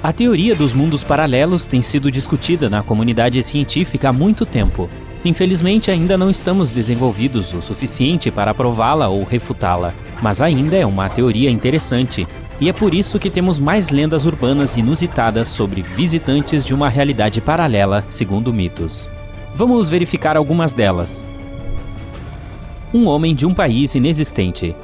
A teoria dos mundos paralelos tem sido discutida na comunidade científica há muito tempo. Infelizmente, ainda não estamos desenvolvidos o suficiente para prová-la ou refutá-la, mas ainda é uma teoria interessante, e é por isso que temos mais lendas urbanas inusitadas sobre visitantes de uma realidade paralela, segundo mitos. Vamos verificar algumas delas. Um homem de um país inexistente.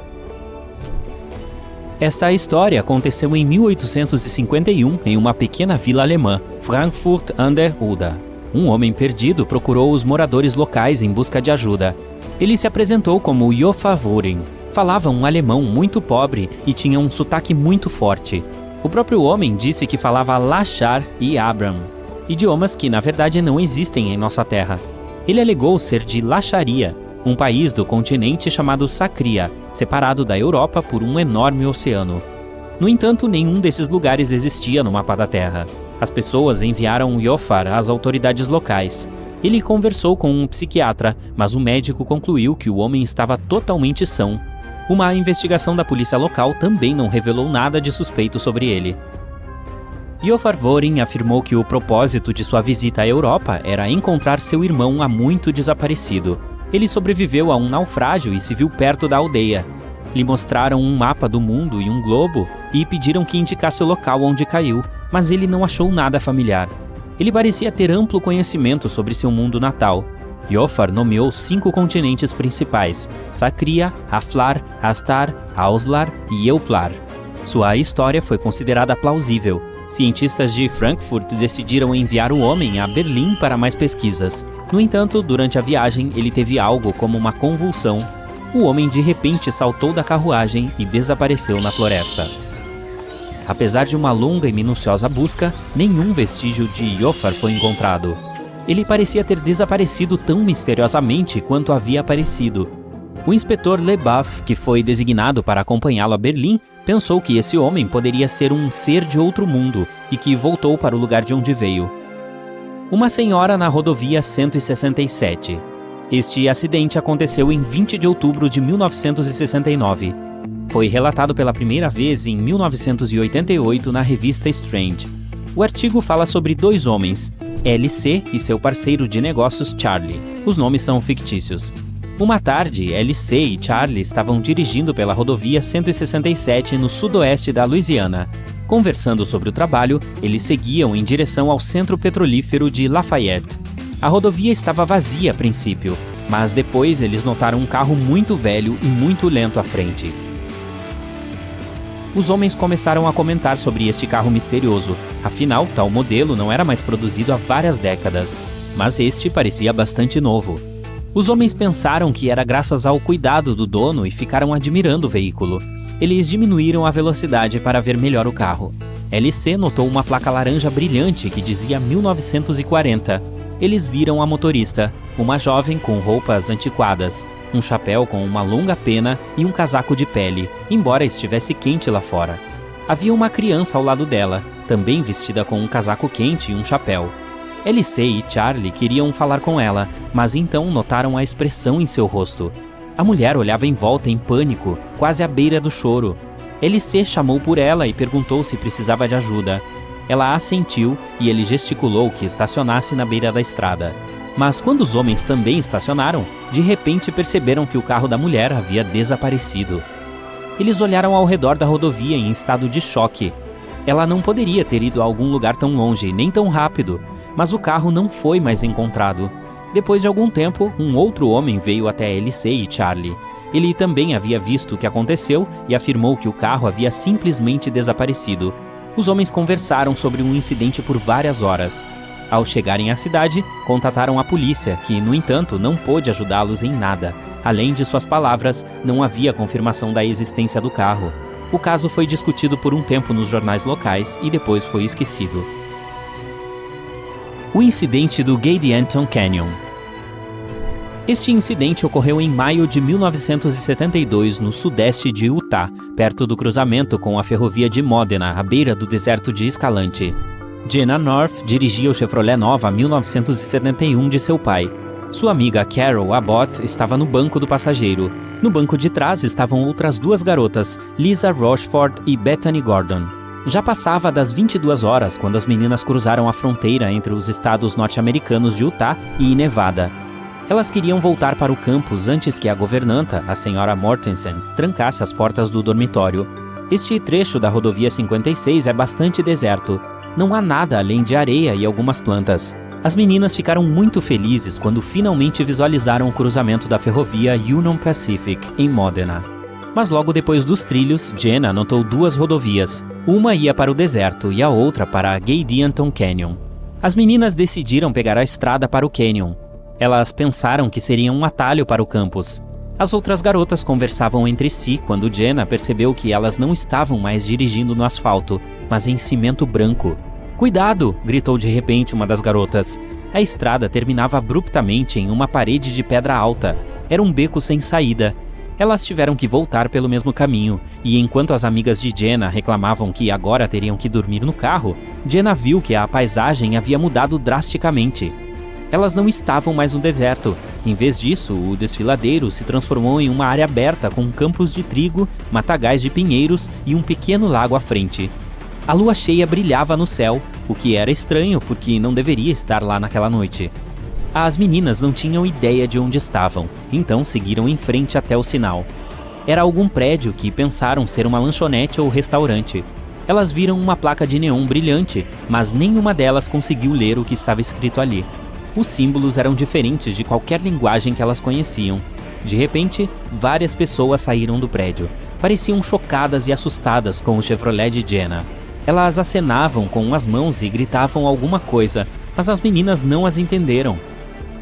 Esta história aconteceu em 1851 em uma pequena vila alemã, Frankfurt an der Oder. Um homem perdido procurou os moradores locais em busca de ajuda. Ele se apresentou como Jofar Voring. Falava um alemão muito pobre e tinha um sotaque muito forte. O próprio homem disse que falava Lachar e Abram, idiomas que na verdade não existem em nossa terra. Ele alegou ser de Lacharia, um país do continente chamado Sacria, separado da Europa por um enorme oceano. No entanto, nenhum desses lugares existia no mapa da Terra. As pessoas enviaram Jofar às autoridades locais. Ele conversou com um psiquiatra, mas o médico concluiu que o homem estava totalmente são. Uma investigação da polícia local também não revelou nada de suspeito sobre ele. Jofar Voring afirmou que o propósito de sua visita à Europa era encontrar seu irmão há muito desaparecido. Ele sobreviveu a um naufrágio e se viu perto da aldeia. Lhe mostraram um mapa do mundo e um globo e pediram que indicasse o local onde caiu, mas ele não achou nada familiar. Ele parecia ter amplo conhecimento sobre seu mundo natal. Jofar nomeou 5 continentes principais: Sacria, Haflar, Astar, Auslar e Euplar. Sua história foi considerada plausível. Cientistas de Frankfurt decidiram enviar o homem a Berlim para mais pesquisas. No entanto, durante a viagem, ele teve algo como uma convulsão. O homem de repente saltou da carruagem e desapareceu na floresta. Apesar de uma longa e minuciosa busca, nenhum vestígio de Jofar foi encontrado. Ele parecia ter desaparecido tão misteriosamente quanto havia aparecido. O inspetor Leboeuf, que foi designado para acompanhá-lo a Berlim, pensou que esse homem poderia ser um ser de outro mundo e que voltou para o lugar de onde veio. Uma senhora na rodovia 167. Este acidente aconteceu em 20 de outubro de 1969. Foi relatado pela primeira vez em 1988 na revista Strange. O artigo fala sobre 2 homens, LC e seu parceiro de negócios Charlie. Os nomes são fictícios. Uma tarde, LC e Charlie estavam dirigindo pela rodovia 167 no sudoeste da Louisiana. Conversando sobre o trabalho, eles seguiam em direção ao centro petrolífero de Lafayette. A rodovia estava vazia a princípio, mas depois eles notaram um carro muito velho e muito lento à frente. Os homens começaram a comentar sobre este carro misterioso. Afinal, tal modelo não era mais produzido há várias décadas, mas este parecia bastante novo. Os homens pensaram que era graças ao cuidado do dono e ficaram admirando o veículo. Eles diminuíram a velocidade para ver melhor o carro. LC notou uma placa laranja brilhante que dizia 1940. Eles viram a motorista, uma jovem com roupas antiquadas, um chapéu com uma longa pena e um casaco de pele, embora estivesse quente lá fora. Havia uma criança ao lado dela, também vestida com um casaco quente e um chapéu. LC e Charlie queriam falar com ela, mas então notaram a expressão em seu rosto. A mulher olhava em volta em pânico, quase à beira do choro. LC chamou por ela e perguntou se precisava de ajuda. Ela assentiu e ele gesticulou que estacionasse na beira da estrada. Mas quando os homens também estacionaram, de repente perceberam que o carro da mulher havia desaparecido. Eles olharam ao redor da rodovia em estado de choque. Ela não poderia ter ido a algum lugar tão longe, nem tão rápido, mas o carro não foi mais encontrado. Depois de algum tempo, um outro homem veio até LC e Charlie. Ele também havia visto o que aconteceu e afirmou que o carro havia simplesmente desaparecido. Os homens conversaram sobre um incidente por várias horas. Ao chegarem à cidade, contataram a polícia, que, no entanto, não pôde ajudá-los em nada. Além de suas palavras, não havia confirmação da existência do carro. O caso foi discutido por um tempo nos jornais locais e depois foi esquecido. O incidente do Gadianton Canyon. Este incidente ocorreu em maio de 1972 no sudeste de Utah, perto do cruzamento com a ferrovia de Modena, à beira do deserto de Escalante. Jenna North dirigia o Chevrolet Nova 1971 de seu pai. Sua amiga Carol Abbott estava no banco do passageiro. No banco de trás estavam outras 2 garotas, Lisa Rochford e Bethany Gordon. Já passava das 22 horas quando as meninas cruzaram a fronteira entre os estados norte-americanos de Utah e Nevada. Elas queriam voltar para o campus antes que a governanta, a senhora Mortensen, trancasse as portas do dormitório. Este trecho da rodovia 56 é bastante deserto. Não há nada além de areia e algumas plantas. As meninas ficaram muito felizes quando finalmente visualizaram o cruzamento da ferrovia Union Pacific, em Modena. Mas logo depois dos trilhos, Jenna notou duas rodovias. Uma ia para o deserto e a outra para a Gadianton Canyon. As meninas decidiram pegar a estrada para o Canyon. Elas pensaram que seria um atalho para o campus. As outras garotas conversavam entre si quando Jenna percebeu que elas não estavam mais dirigindo no asfalto, mas em cimento branco. "Cuidado!" gritou de repente uma das garotas. A estrada terminava abruptamente em uma parede de pedra alta. Era um beco sem saída. Elas tiveram que voltar pelo mesmo caminho, e enquanto as amigas de Jenna reclamavam que agora teriam que dormir no carro, Jenna viu que a paisagem havia mudado drasticamente. Elas não estavam mais no deserto. Em vez disso, o desfiladeiro se transformou em uma área aberta com campos de trigo, matagais de pinheiros e um pequeno lago à frente. A lua cheia brilhava no céu, o que era estranho porque não deveria estar lá naquela noite. As meninas não tinham ideia de onde estavam, então seguiram em frente até o sinal. Era algum prédio que pensaram ser uma lanchonete ou restaurante. Elas viram uma placa de neon brilhante, mas nenhuma delas conseguiu ler o que estava escrito ali. Os símbolos eram diferentes de qualquer linguagem que elas conheciam. De repente, várias pessoas saíram do prédio. Pareciam chocadas e assustadas com o Chevrolet de Jenna. Elas acenavam com as mãos e gritavam alguma coisa, mas as meninas não as entenderam.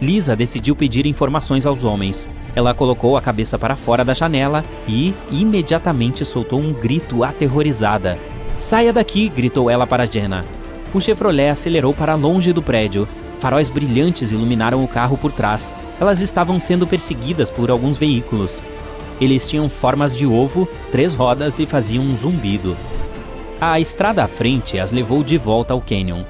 Lisa decidiu pedir informações aos homens. Ela colocou a cabeça para fora da janela e, imediatamente, soltou um grito aterrorizada. "Saia daqui!" gritou ela para Jenna. O Chevrolet acelerou para longe do prédio. Faróis brilhantes iluminaram o carro por trás. Elas estavam sendo perseguidas por alguns veículos. Eles tinham formas de ovo, 3 rodas e faziam um zumbido. A estrada à frente as levou de volta ao canyon.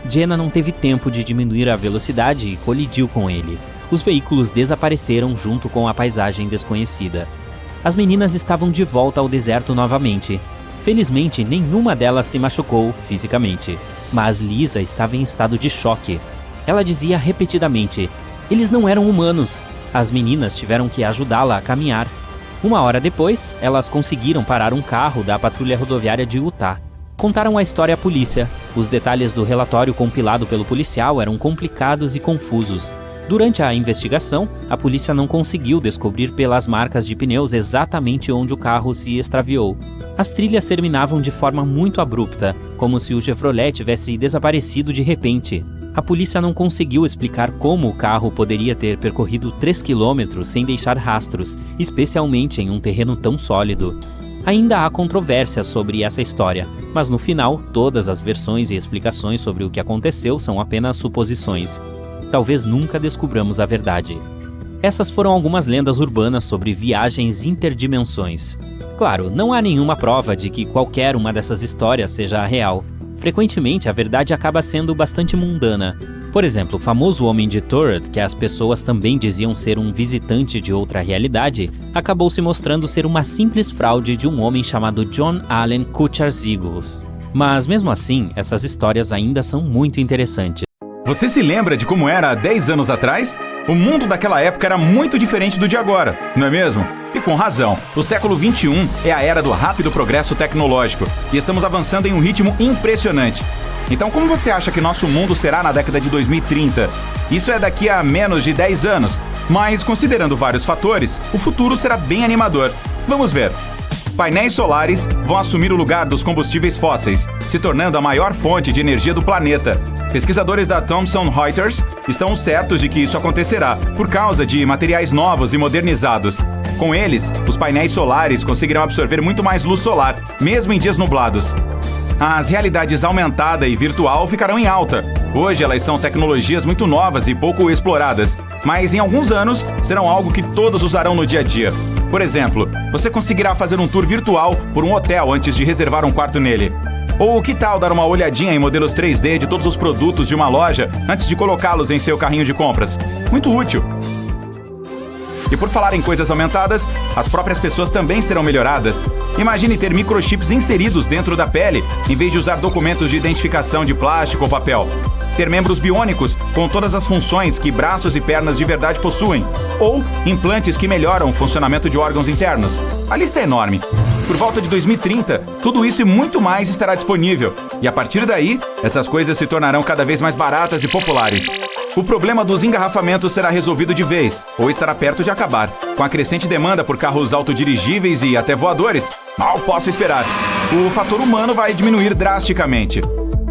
Jenna não teve tempo de diminuir a velocidade e colidiu com ele. Os veículos desapareceram junto com a paisagem desconhecida. As meninas estavam de volta ao deserto novamente. Felizmente, nenhuma delas se machucou fisicamente, mas Lisa estava em estado de choque. Ela dizia repetidamente: "Eles não eram humanos." As meninas tiveram que ajudá-la a caminhar. 1 hora depois, elas conseguiram parar um carro da patrulha rodoviária de Utah. Contaram a história à polícia. Os detalhes do relatório compilado pelo policial eram complicados e confusos. Durante a investigação, a polícia não conseguiu descobrir pelas marcas de pneus exatamente onde o carro se extraviou. As trilhas terminavam de forma muito abrupta, como se o Chevrolet tivesse desaparecido de repente. A polícia não conseguiu explicar como o carro poderia ter percorrido 3 quilômetros sem deixar rastros, especialmente em um terreno tão sólido. Ainda há controvérsias sobre essa história, mas no final, todas as versões e explicações sobre o que aconteceu são apenas suposições. Talvez nunca descubramos a verdade. Essas foram algumas lendas urbanas sobre viagens interdimensões. Claro, não há nenhuma prova de que qualquer uma dessas histórias seja real. Frequentemente, a verdade acaba sendo bastante mundana. Por exemplo, o famoso homem de Toored, que as pessoas também diziam ser um visitante de outra realidade, acabou se mostrando ser uma simples fraude de um homem chamado John Allen Kuchar-Zigos. Mas mesmo assim, essas histórias ainda são muito interessantes. Você se lembra de como era há 10 anos atrás? O mundo daquela época era muito diferente do de agora, não é mesmo? E com razão, o século XXI é a era do rápido progresso tecnológico e estamos avançando em um ritmo impressionante. Então, como você acha que nosso mundo será na década de 2030? Isso é daqui a menos de 10 anos, mas considerando vários fatores, o futuro será bem animador. Vamos ver. Painéis solares vão assumir o lugar dos combustíveis fósseis, se tornando a maior fonte de energia do planeta. Pesquisadores da Thomson Reuters estão certos de que isso acontecerá por causa de materiais novos e modernizados. Com eles, os painéis solares conseguirão absorver muito mais luz solar, mesmo em dias nublados. As realidades aumentada e virtual ficarão em alta. Hoje elas são tecnologias muito novas e pouco exploradas, mas em alguns anos serão algo que todos usarão no dia a dia. Por exemplo, você conseguirá fazer um tour virtual por um hotel antes de reservar um quarto nele. Ou que tal dar uma olhadinha em modelos 3D de todos os produtos de uma loja antes de colocá-los em seu carrinho de compras? Muito útil! E por falar em coisas aumentadas, as próprias pessoas também serão melhoradas. Imagine ter microchips inseridos dentro da pele, em vez de usar documentos de identificação de plástico ou papel. Ter membros biônicos com todas as funções que braços e pernas de verdade possuem. Ou implantes que melhoram o funcionamento de órgãos internos. A lista é enorme. Por volta de 2030, tudo isso e muito mais estará disponível. E a partir daí, essas coisas se tornarão cada vez mais baratas e populares. O problema dos engarrafamentos será resolvido de vez, ou estará perto de acabar. Com a crescente demanda por carros autodirigíveis e até voadores, mal posso esperar. O fator humano vai diminuir drasticamente.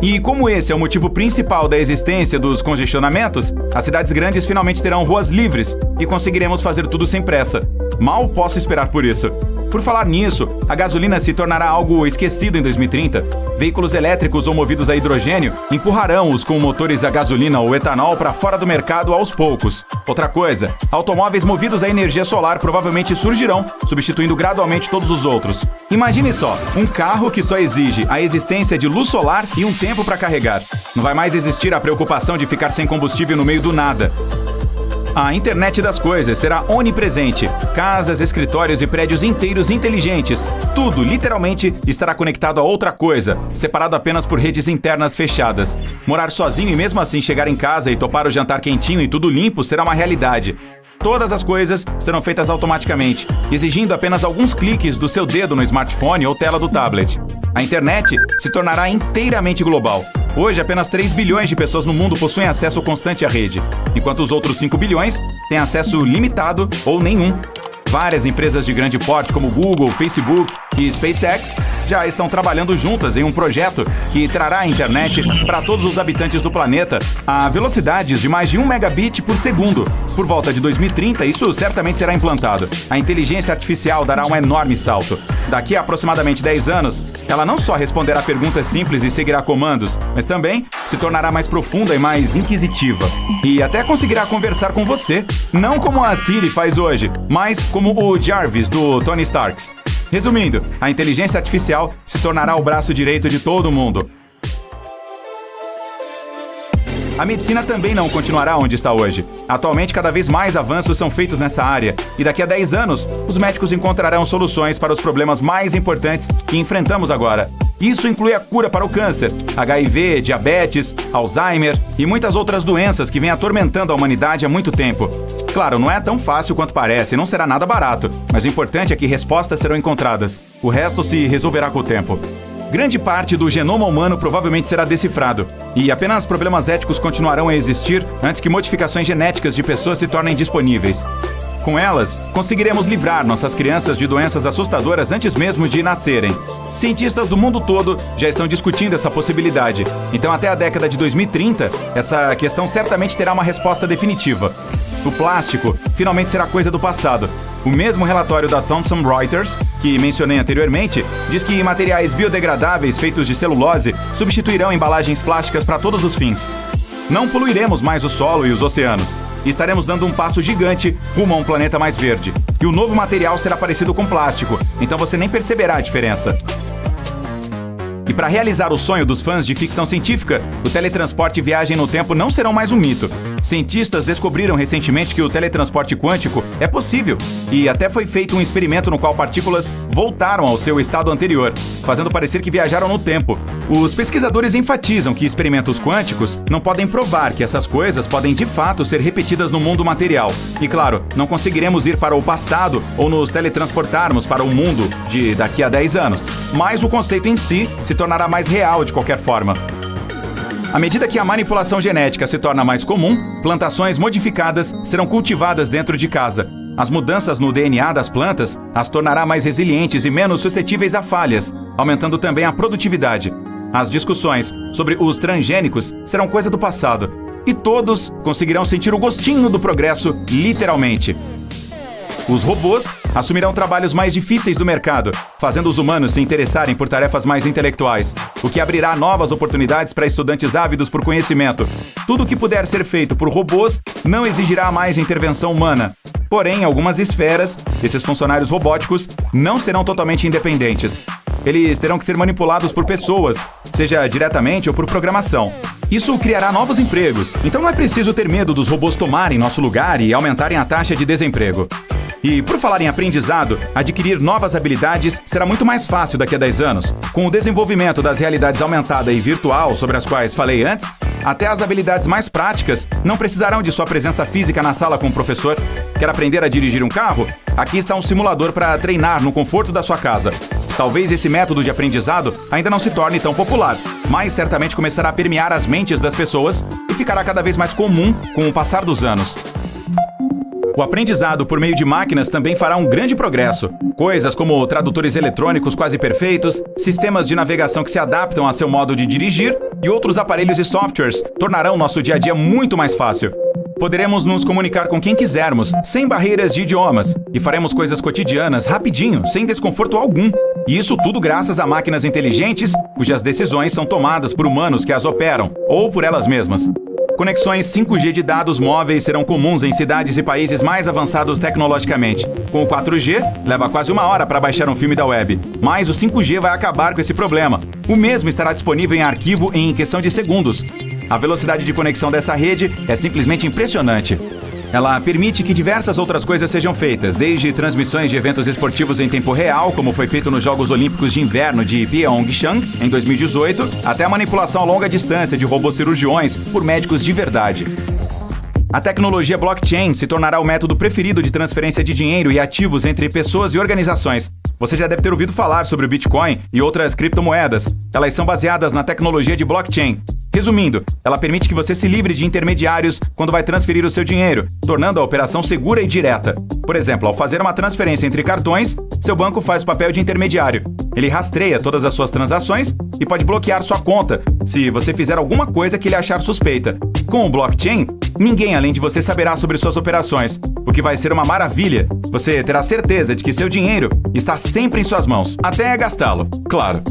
E como esse é o motivo principal da existência dos congestionamentos, as cidades grandes finalmente terão ruas livres e conseguiremos fazer tudo sem pressa. Mal posso esperar por isso. Por falar nisso, a gasolina se tornará algo esquecido em 2030. Veículos elétricos ou movidos a hidrogênio empurrarão os com motores a gasolina ou etanol para fora do mercado aos poucos. Outra coisa, automóveis movidos a energia solar provavelmente surgirão, substituindo gradualmente todos os outros. Imagine só, um carro que só exige a existência de luz solar e um tempo para carregar. Não vai mais existir a preocupação de ficar sem combustível no meio do nada. A internet das coisas será onipresente. Casas, escritórios e prédios inteiros inteligentes. Tudo, literalmente, estará conectado a outra coisa, separado apenas por redes internas fechadas. Morar sozinho e mesmo assim chegar em casa e topar o jantar quentinho e tudo limpo será uma realidade. Todas as coisas serão feitas automaticamente, exigindo apenas alguns cliques do seu dedo no smartphone ou tela do tablet. A internet se tornará inteiramente global. Hoje, apenas 3 bilhões de pessoas no mundo possuem acesso constante à rede, enquanto os outros 5 bilhões têm acesso limitado ou nenhum. Várias empresas de grande porte como Google, Facebook e SpaceX já estão trabalhando juntas em um projeto que trará a internet para todos os habitantes do planeta a velocidades de mais de 1 megabit por segundo. Por volta de 2030, isso certamente será implantado. A inteligência artificial dará um enorme salto. Daqui a aproximadamente 10 anos, ela não só responderá perguntas simples e seguirá comandos, mas também se tornará mais profunda e mais inquisitiva. E até conseguirá conversar com você, não como a Siri faz hoje, mas como o Jarvis do Tony Stark. Resumindo, a inteligência artificial se tornará o braço direito de todo mundo. A medicina também não continuará onde está hoje. Atualmente, cada vez mais avanços são feitos nessa área, e daqui a 10 anos, os médicos encontrarão soluções para os problemas mais importantes que enfrentamos agora. Isso inclui a cura para o câncer, HIV, diabetes, Alzheimer e muitas outras doenças que vêm atormentando a humanidade há muito tempo. Claro, não é tão fácil quanto parece e não será nada barato, mas o importante é que respostas serão encontradas. O resto se resolverá com o tempo. Grande parte do genoma humano provavelmente será decifrado, e apenas problemas éticos continuarão a existir antes que modificações genéticas de pessoas se tornem disponíveis. Com elas, conseguiremos livrar nossas crianças de doenças assustadoras antes mesmo de nascerem. Cientistas do mundo todo já estão discutindo essa possibilidade, então até a década de 2030, essa questão certamente terá uma resposta definitiva. O plástico finalmente será coisa do passado. O mesmo relatório da Thomson Reuters, que mencionei anteriormente, diz que materiais biodegradáveis feitos de celulose substituirão embalagens plásticas para todos os fins. Não poluiremos mais o solo e os oceanos, e estaremos dando um passo gigante rumo a um planeta mais verde. E o novo material será parecido com plástico, então você nem perceberá a diferença. E para realizar o sonho dos fãs de ficção científica, o teletransporte e viagem no tempo não serão mais um mito. Cientistas descobriram recentemente que o teletransporte quântico é possível, e até foi feito um experimento no qual partículas voltaram ao seu estado anterior, fazendo parecer que viajaram no tempo. Os pesquisadores enfatizam que experimentos quânticos não podem provar que essas coisas podem de fato ser repetidas no mundo material. E claro, não conseguiremos ir para o passado ou nos teletransportarmos para o mundo de daqui a 10 anos, mas o conceito em si se tornará mais real de qualquer forma. À medida que a manipulação genética se torna mais comum, plantações modificadas serão cultivadas dentro de casa. As mudanças no DNA das plantas as tornará mais resilientes e menos suscetíveis a falhas, aumentando também a produtividade. As discussões sobre os transgênicos serão coisa do passado, e todos conseguirão sentir o gostinho do progresso, literalmente. Os robôs assumirão trabalhos mais difíceis do mercado, fazendo os humanos se interessarem por tarefas mais intelectuais, o que abrirá novas oportunidades para estudantes ávidos por conhecimento. Tudo que puder ser feito por robôs não exigirá mais intervenção humana. Porém, em algumas esferas, esses funcionários robóticos não serão totalmente independentes. Eles terão que ser manipulados por pessoas, seja diretamente ou por programação. Isso criará novos empregos, então não é preciso ter medo dos robôs tomarem nosso lugar e aumentarem a taxa de desemprego. E por falar em aprendizado, adquirir novas habilidades será muito mais fácil daqui a 10 anos. Com o desenvolvimento das realidades aumentada e virtual, sobre as quais falei antes, até as habilidades mais práticas não precisarão de sua presença física na sala com o professor. Quer aprender a dirigir um carro? Aqui está um simulador para treinar no conforto da sua casa. Talvez esse método de aprendizado ainda não se torne tão popular, mas certamente começará a permear as mentes das pessoas e ficará cada vez mais comum com o passar dos anos. O aprendizado por meio de máquinas também fará um grande progresso. Coisas como tradutores eletrônicos quase perfeitos, sistemas de navegação que se adaptam a seu modo de dirigir e outros aparelhos e softwares tornarão nosso dia a dia muito mais fácil. Poderemos nos comunicar com quem quisermos, sem barreiras de idiomas, e faremos coisas cotidianas rapidinho, sem desconforto algum. E isso tudo graças a máquinas inteligentes, cujas decisões são tomadas por humanos que as operam, ou por elas mesmas. Conexões 5G de dados móveis serão comuns em cidades e países mais avançados tecnologicamente. Com o 4G, leva quase 1 hora para baixar um filme da web. Mas o 5G vai acabar com esse problema. O mesmo estará disponível em arquivo em questão de segundos. A velocidade de conexão dessa rede é simplesmente impressionante. Ela permite que diversas outras coisas sejam feitas, desde transmissões de eventos esportivos em tempo real, como foi feito nos Jogos Olímpicos de Inverno de Pyeongchang, em 2018, até a manipulação a longa distância de robôs cirurgiões por médicos de verdade. A tecnologia blockchain se tornará o método preferido de transferência de dinheiro e ativos entre pessoas e organizações. Você já deve ter ouvido falar sobre o Bitcoin e outras criptomoedas. Elas são baseadas na tecnologia de blockchain. Resumindo, ela permite que você se livre de intermediários quando vai transferir o seu dinheiro, tornando a operação segura e direta. Por exemplo, ao fazer uma transferência entre cartões, seu banco faz o papel de intermediário. Ele rastreia todas as suas transações e pode bloquear sua conta se você fizer alguma coisa que ele achar suspeita. Com o blockchain, ninguém além de você saberá sobre suas operações, o que vai ser uma maravilha. Você terá certeza de que seu dinheiro está sempre em suas mãos, até gastá-lo, claro.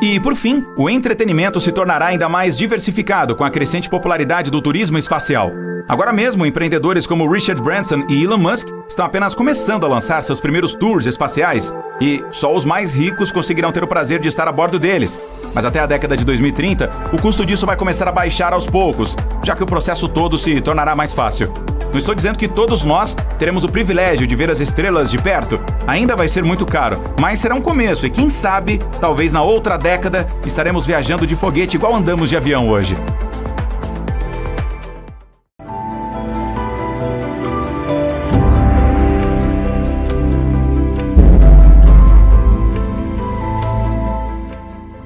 E, por fim, o entretenimento se tornará ainda mais diversificado com a crescente popularidade do turismo espacial. Agora mesmo, empreendedores como Richard Branson e Elon Musk estão apenas começando a lançar seus primeiros tours espaciais e só os mais ricos conseguirão ter o prazer de estar a bordo deles. Mas até a década de 2030, o custo disso vai começar a baixar aos poucos, já que o processo todo se tornará mais fácil. Não estou dizendo que todos nós teremos o privilégio de ver as estrelas de perto. Ainda vai ser muito caro, mas será um começo e quem sabe, talvez na outra década, estaremos viajando de foguete igual andamos de avião hoje.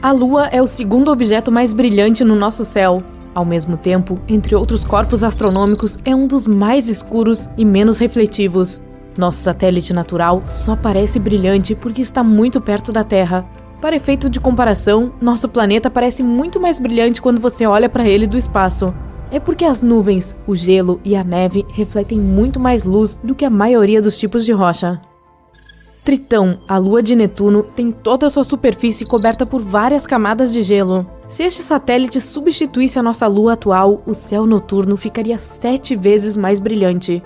A Lua é o segundo objeto mais brilhante no nosso céu. Ao mesmo tempo, entre outros corpos astronômicos, é um dos mais escuros e menos refletivos. Nosso satélite natural só parece brilhante porque está muito perto da Terra. Para efeito de comparação, nosso planeta parece muito mais brilhante quando você olha para ele do espaço. É porque as nuvens, o gelo e a neve refletem muito mais luz do que a maioria dos tipos de rocha. Tritão, a lua de Netuno, tem toda a sua superfície coberta por várias camadas de gelo. Se este satélite substituísse a nossa lua atual, o céu noturno ficaria 7 vezes mais brilhante.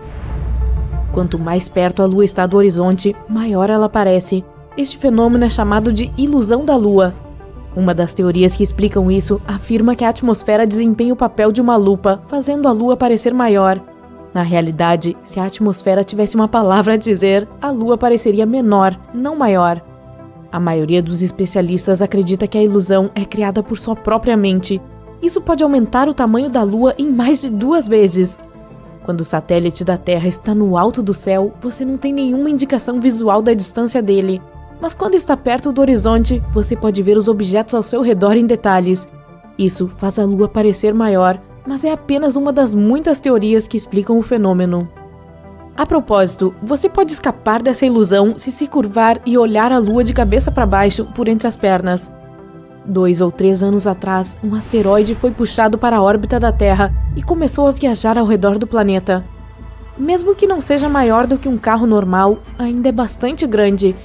Quanto mais perto a lua está do horizonte, maior ela parece. Este fenômeno é chamado de ilusão da lua. Uma das teorias que explicam isso afirma que a atmosfera desempenha o papel de uma lupa, fazendo a lua parecer maior. Na realidade, se a atmosfera tivesse uma palavra a dizer, a Lua pareceria menor, não maior. A maioria dos especialistas acredita que a ilusão é criada por sua própria mente. Isso pode aumentar o tamanho da Lua em mais de 2 vezes. Quando o satélite da Terra está no alto do céu, você não tem nenhuma indicação visual da distância dele. Mas quando está perto do horizonte, você pode ver os objetos ao seu redor em detalhes. Isso faz a Lua parecer maior, mas é apenas uma das muitas teorias que explicam o fenômeno. A propósito, você pode escapar dessa ilusão se curvar e olhar a Lua de cabeça para baixo por entre as pernas. 2 ou 3 anos atrás, um asteroide foi puxado para a órbita da Terra e começou a viajar ao redor do planeta. Mesmo que não seja maior do que um carro normal, ainda é bastante grande.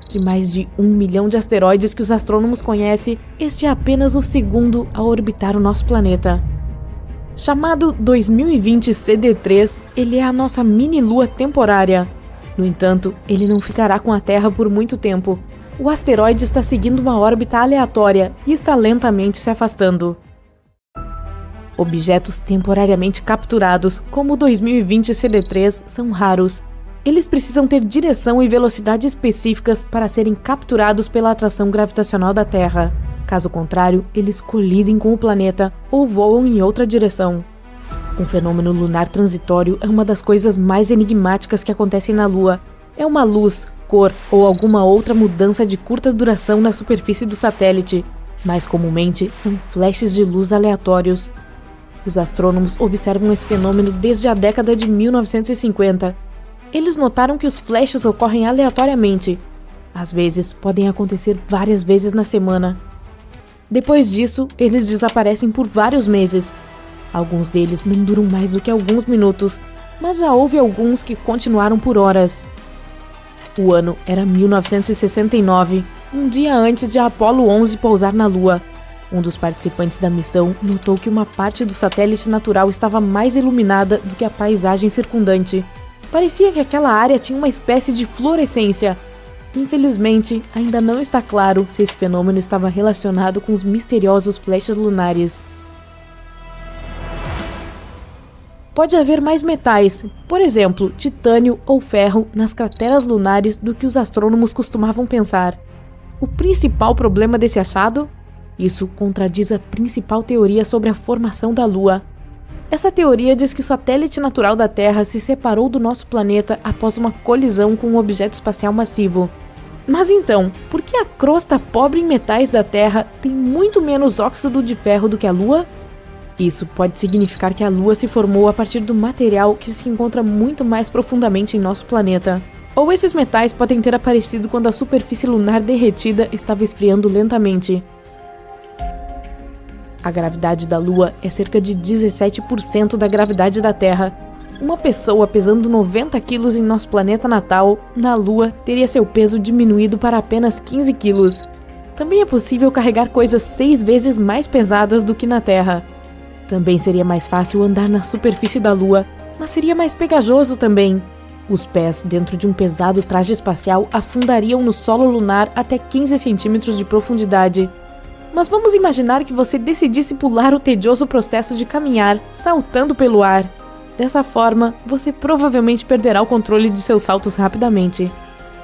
De mais de 1 milhão de asteroides que os astrônomos conhecem, este é apenas o segundo a orbitar o nosso planeta. Chamado 2020 CD3, ele é a nossa mini-lua temporária. No entanto, ele não ficará com a Terra por muito tempo. O asteroide está seguindo uma órbita aleatória e está lentamente se afastando. Objetos temporariamente capturados, como o 2020 CD3, são raros. Eles precisam ter direção e velocidade específicas para serem capturados pela atração gravitacional da Terra. Caso contrário, eles colidem com o planeta ou voam em outra direção. Um fenômeno lunar transitório é uma das coisas mais enigmáticas que acontecem na Lua. É uma luz, cor ou alguma outra mudança de curta duração na superfície do satélite. Mais comumente, são flashes de luz aleatórios. Os astrônomos observam esse fenômeno desde a década de 1950. Eles notaram que os flashes ocorrem aleatoriamente. Às vezes, podem acontecer várias vezes na semana. Depois disso, eles desaparecem por vários meses. Alguns deles não duram mais do que alguns minutos, mas já houve alguns que continuaram por horas. O ano era 1969, um dia antes de a Apollo 11 pousar na Lua. Um dos participantes da missão notou que uma parte do satélite natural estava mais iluminada do que a paisagem circundante. Parecia que aquela área tinha uma espécie de fluorescência. Infelizmente, ainda não está claro se esse fenômeno estava relacionado com os misteriosos flashes lunares. Pode haver mais metais, por exemplo, titânio ou ferro, nas crateras lunares do que os astrônomos costumavam pensar. O principal problema desse achado? Isso contradiz a principal teoria sobre a formação da Lua. Essa teoria diz que o satélite natural da Terra se separou do nosso planeta após uma colisão com um objeto espacial massivo. Mas então, por que a crosta pobre em metais da Terra tem muito menos óxido de ferro do que a Lua? Isso pode significar que a Lua se formou a partir do material que se encontra muito mais profundamente em nosso planeta. Ou esses metais podem ter aparecido quando a superfície lunar derretida estava esfriando lentamente. A gravidade da Lua é cerca de 17% da gravidade da Terra. Uma pessoa pesando 90 quilos em nosso planeta natal, na Lua, teria seu peso diminuído para apenas 15 quilos. Também é possível carregar coisas 6 vezes mais pesadas do que na Terra. Também seria mais fácil andar na superfície da Lua, mas seria mais pegajoso também. Os pés dentro de um pesado traje espacial afundariam no solo lunar até 15 centímetros de profundidade. Mas vamos imaginar que você decidisse pular o tedioso processo de caminhar, saltando pelo ar. Dessa forma, você provavelmente perderá o controle de seus saltos rapidamente.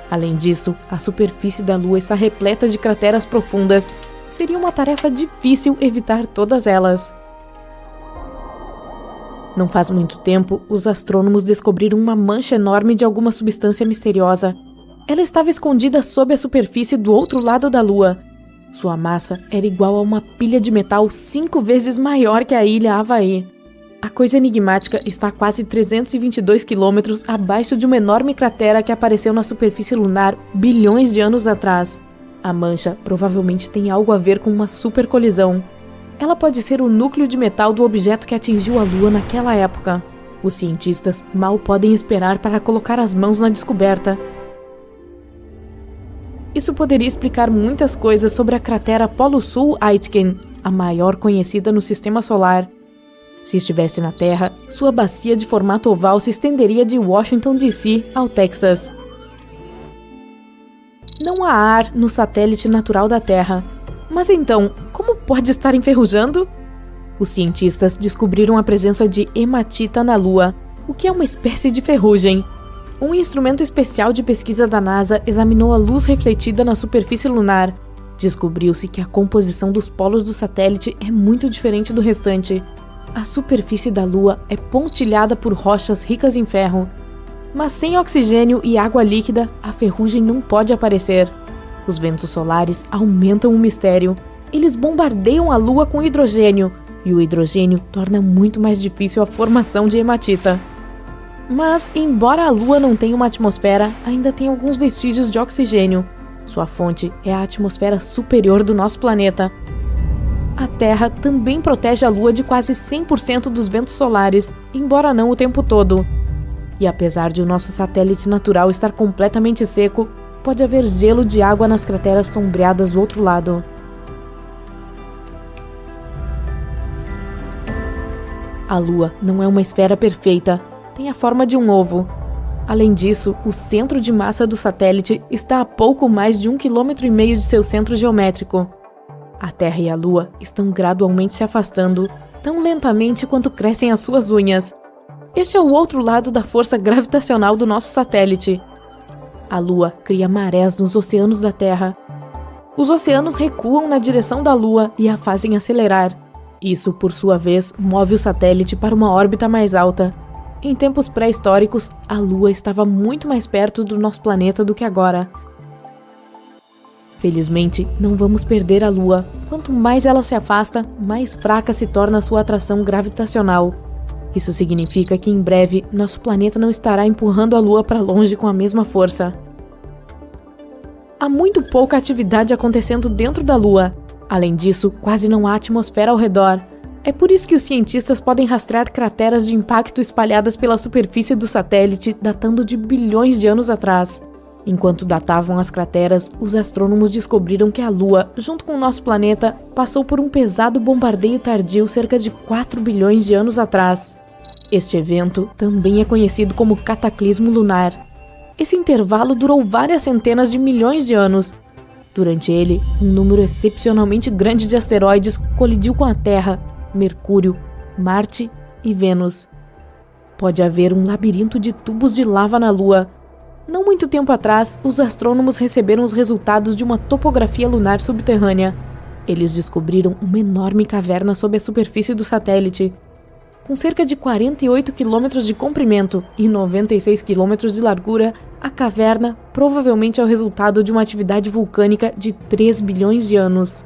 Além disso, a superfície da Lua está repleta de crateras profundas. Seria uma tarefa difícil evitar todas elas. Não faz muito tempo, os astrônomos descobriram uma mancha enorme de alguma substância misteriosa. Ela estava escondida sob a superfície do outro lado da Lua. Sua massa era igual a uma pilha de metal 5 vezes maior que a ilha Havaí. A coisa enigmática está a quase 322 quilômetros abaixo de uma enorme cratera que apareceu na superfície lunar bilhões de anos atrás. A mancha provavelmente tem algo a ver com uma supercolisão. Ela pode ser o núcleo de metal do objeto que atingiu a Lua naquela época. Os cientistas mal podem esperar para colocar as mãos na descoberta. Isso poderia explicar muitas coisas sobre a cratera Polo Sul Aitken, a maior conhecida no Sistema Solar. Se estivesse na Terra, sua bacia de formato oval se estenderia de Washington, D.C. ao Texas. Não há ar no satélite natural da Terra. Mas então, como pode estar enferrujando? Os cientistas descobriram a presença de hematita na Lua, o que é uma espécie de ferrugem. Um instrumento especial de pesquisa da NASA examinou a luz refletida na superfície lunar. Descobriu-se que a composição dos polos do satélite é muito diferente do restante. A superfície da Lua é pontilhada por rochas ricas em ferro. Mas sem oxigênio e água líquida, a ferrugem não pode aparecer. Os ventos solares aumentam o mistério. Eles bombardeiam a Lua com hidrogênio, e o hidrogênio torna muito mais difícil a formação de hematita. Mas, embora a Lua não tenha uma atmosfera, ainda tem alguns vestígios de oxigênio. Sua fonte é a atmosfera superior do nosso planeta. A Terra também protege a Lua de quase 100% dos ventos solares, embora não o tempo todo. E apesar de o nosso satélite natural estar completamente seco, pode haver gelo de água nas crateras sombreadas do outro lado. A Lua não é uma esfera perfeita, tem a forma de um ovo. Além disso, o centro de massa do satélite está a pouco mais de 1,5 km de seu centro geométrico. A Terra e a Lua estão gradualmente se afastando, tão lentamente quanto crescem as suas unhas. Este é o outro lado da força gravitacional do nosso satélite. A Lua cria marés nos oceanos da Terra. Os oceanos recuam na direção da Lua e a fazem acelerar. Isso, por sua vez, move o satélite para uma órbita mais alta. Em tempos pré-históricos, a Lua estava muito mais perto do nosso planeta do que agora. Felizmente, não vamos perder a Lua. Quanto mais ela se afasta, mais fraca se torna a sua atração gravitacional. Isso significa que em breve, nosso planeta não estará empurrando a Lua para longe com a mesma força. Há muito pouca atividade acontecendo dentro da Lua. Além disso, quase não há atmosfera ao redor. É por isso que os cientistas podem rastrear crateras de impacto espalhadas pela superfície do satélite, datando de bilhões de anos atrás. Enquanto datavam as crateras, os astrônomos descobriram que a Lua, junto com o nosso planeta, passou por um pesado bombardeio tardio cerca de 4 bilhões de anos atrás. Este evento também é conhecido como cataclismo lunar. Esse intervalo durou várias centenas de milhões de anos. Durante ele, um número excepcionalmente grande de asteroides colidiu com a Terra, Mercúrio, Marte e Vênus. Pode haver um labirinto de tubos de lava na Lua. Não muito tempo atrás, os astrônomos receberam os resultados de uma topografia lunar subterrânea. Eles descobriram uma enorme caverna sob a superfície do satélite. Com cerca de 48 quilômetros de comprimento e 96 quilômetros de largura, a caverna provavelmente é o resultado de uma atividade vulcânica de 3 bilhões de anos.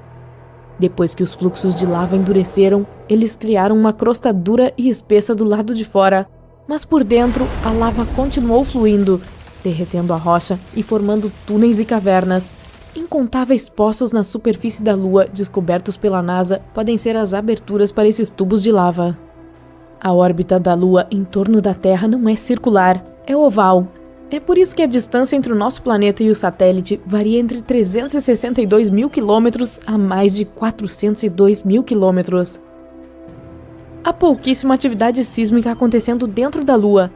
Depois que os fluxos de lava endureceram, eles criaram uma crosta dura e espessa do lado de fora, mas por dentro a lava continuou fluindo, derretendo a rocha e formando túneis e cavernas. Incontáveis poços na superfície da Lua, descobertos pela NASA, podem ser as aberturas para esses tubos de lava. A órbita da Lua em torno da Terra não é circular, é oval. É por isso que a distância entre o nosso planeta e o satélite varia entre 362 mil quilômetros a mais de 402 mil quilômetros. Há pouquíssima atividade sísmica acontecendo dentro da Lua.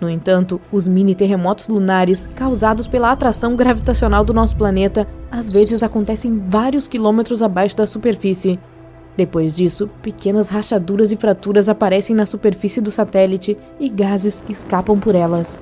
No entanto, os mini-terremotos lunares, causados pela atração gravitacional do nosso planeta, às vezes acontecem vários quilômetros abaixo da superfície. Depois disso, pequenas rachaduras e fraturas aparecem na superfície do satélite e gases escapam por elas.